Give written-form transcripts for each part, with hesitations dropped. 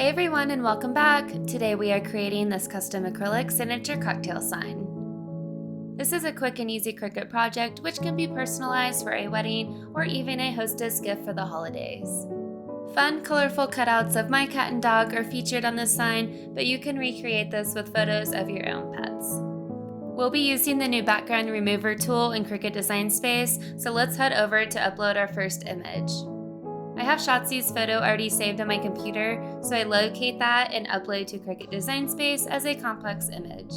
Hey everyone, and welcome back. Today we are creating this custom acrylic signature cocktail sign. This is a quick and easy Cricut project which can be personalized for a wedding or even a hostess gift for the holidays. Fun, colorful cutouts of my cat and dog are featured on this sign, but you can recreate this with photos of your own pets. We'll be using the new background remover tool in Cricut Design Space, so let's head over to upload our first image. I have Shotzi's photo already saved on my computer, so I locate that and upload to Cricut Design Space as a complex image.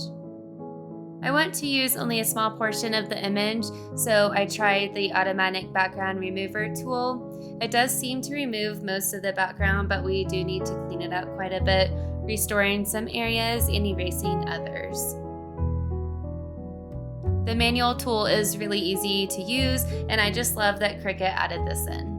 I want to use only a small portion of the image, so I tried the automatic background remover tool. It does seem to remove most of the background, but we do need to clean it up quite a bit, restoring some areas and erasing others. The manual tool is really easy to use, and I just love that Cricut added this in.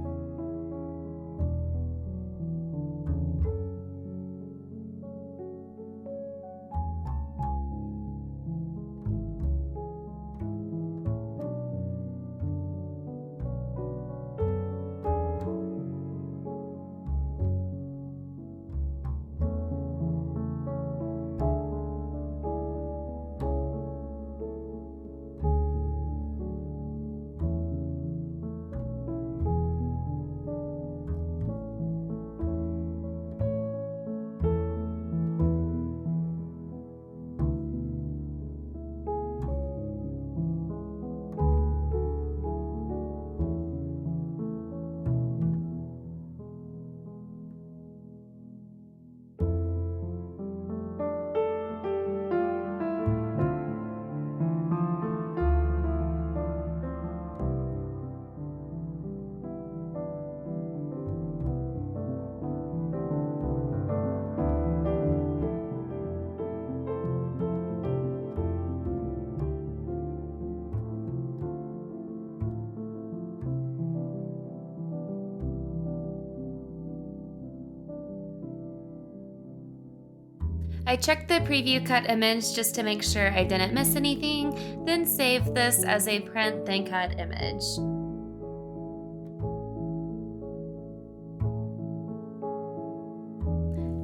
I checked the preview cut image just to make sure I didn't miss anything, then saved this as a print then cut image.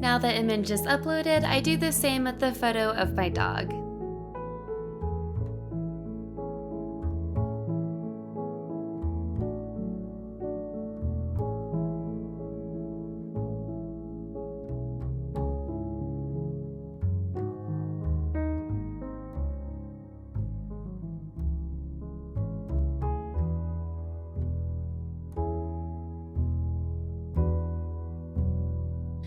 Now the image is uploaded, I do the same with the photo of my dog.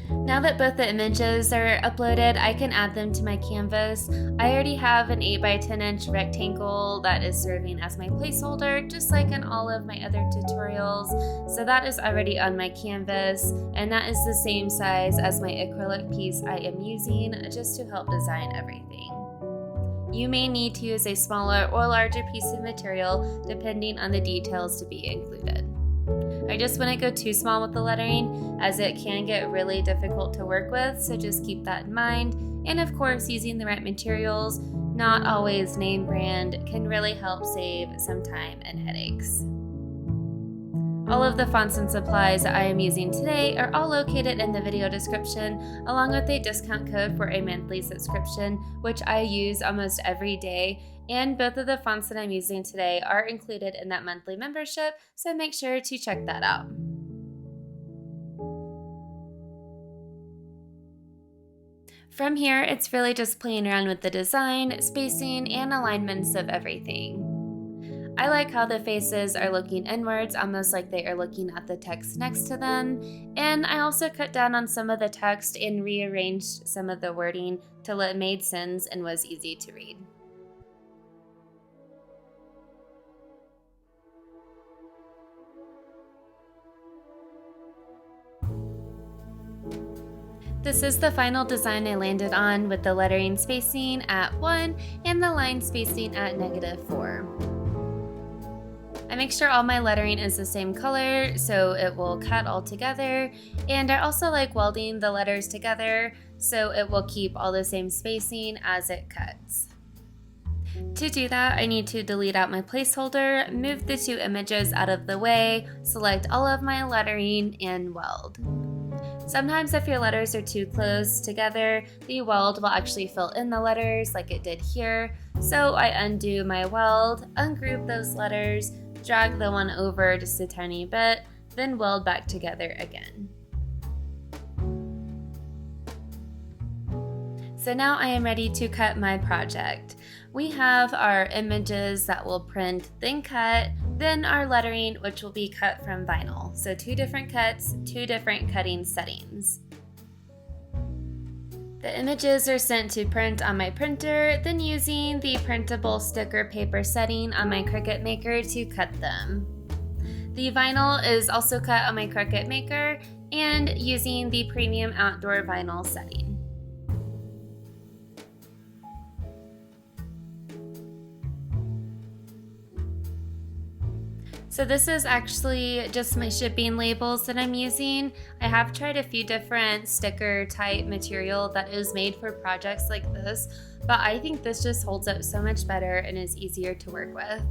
Now that both the images are uploaded, I can add them to my canvas. I already have an 8x10" rectangle that is serving as my placeholder, just like in all of my other tutorials. So that is already on my canvas, and that is the same size as my acrylic piece I am using just to help design everything. You may need to use a smaller or larger piece of material depending on the details to be included. I just wouldn't go too small with the lettering, as it can get really difficult to work with, so just keep that in mind. And of course, using the right materials, not always name brand, can really help save some time and headaches. All of the fonts and supplies that I am using today are all located in the video description, along with a discount code for a monthly subscription, which I use almost every day, and both of the fonts that I'm using today are included in that monthly membership, so make sure to check that out. From here, it's really just playing around with the design, spacing, and alignments of everything. I like how the faces are looking inwards, almost like they are looking at the text next to them, and I also cut down on some of the text and rearranged some of the wording till it made sense and was easy to read. This is the final design I landed on, with the lettering spacing at 1 and the line spacing at -4. I make sure all my lettering is the same color so it will cut all together, and I also like welding the letters together so it will keep all the same spacing as it cuts. To do that, I need to delete out my placeholder, move the two images out of the way, select all of my lettering, and weld. Sometimes if your letters are too close together, the weld will actually fill in the letters like it did here. So I undo my weld, ungroup those letters, drag the one over just a tiny bit, then weld back together again. So now I am ready to cut my project. We have our images that will print, then cut, then our lettering, which will be cut from vinyl. So 2 different cuts, 2 different cutting settings. The images are sent to print on my printer, then using the printable sticker paper setting on my Cricut Maker to cut them. The vinyl is also cut on my Cricut Maker and using the premium outdoor vinyl setting. So this is actually just my shipping labels that I'm using. I have tried a few different sticker type material that is made for projects like this, but I think this just holds up so much better and is easier to work with.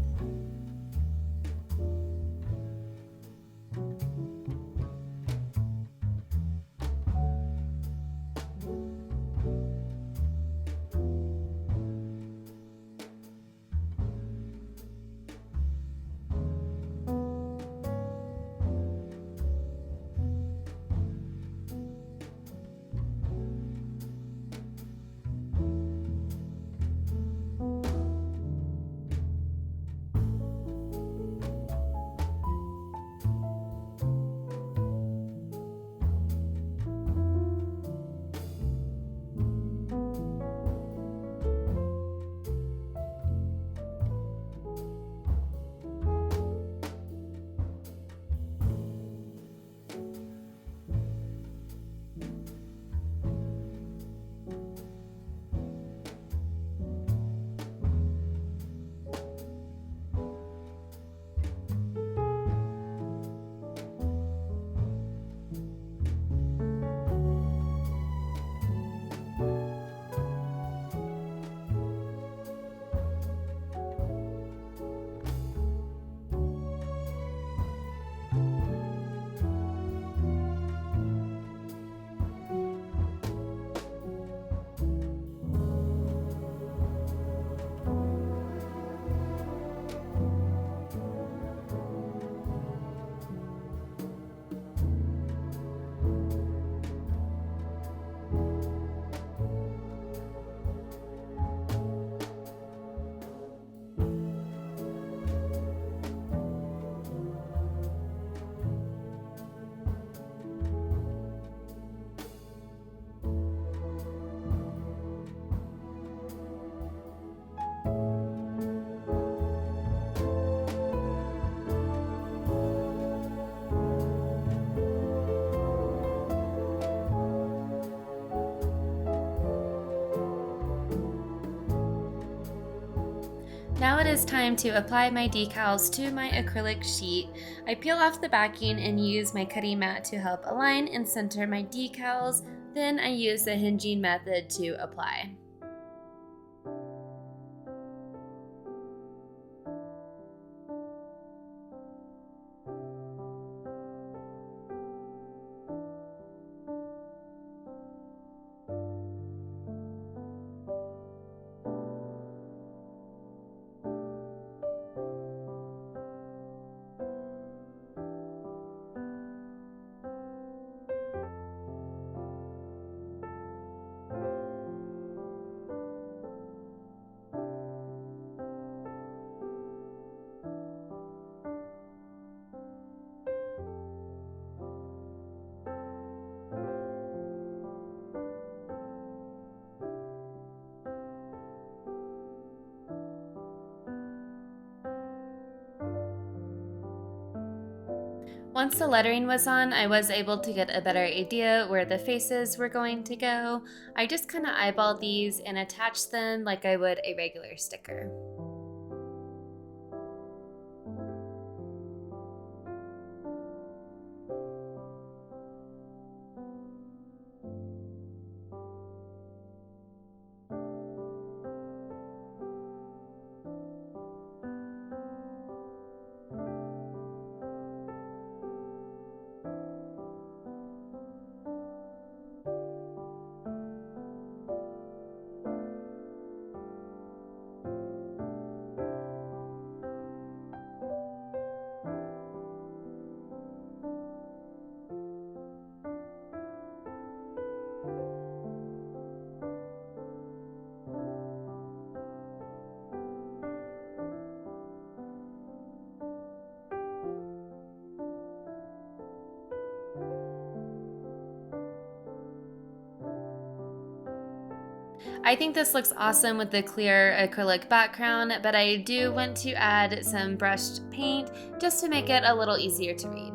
Now it is time to apply my decals to my acrylic sheet. I peel off the backing and use my cutting mat to help align and center my decals. Then I use the hinging method to apply. Once the lettering was on, I was able to get a better idea where the faces were going to go. I just kind of eyeballed these and attached them like I would a regular sticker. I think this looks awesome with the clear acrylic background, but I do want to add some brushed paint just to make it a little easier to read.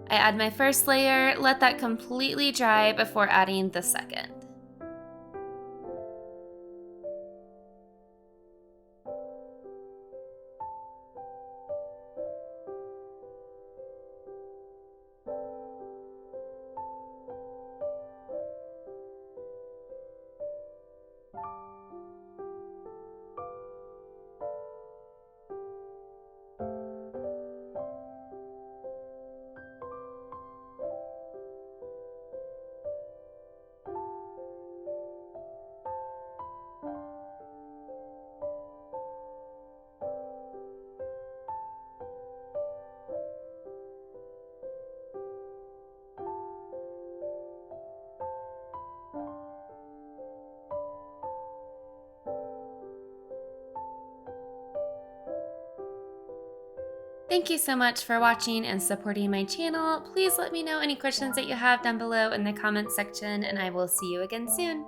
I add my first layer, let that completely dry before adding the second. Thank you so much for watching and supporting my channel. Please let me know any questions that you have down below in the comments section, and I will see you again soon.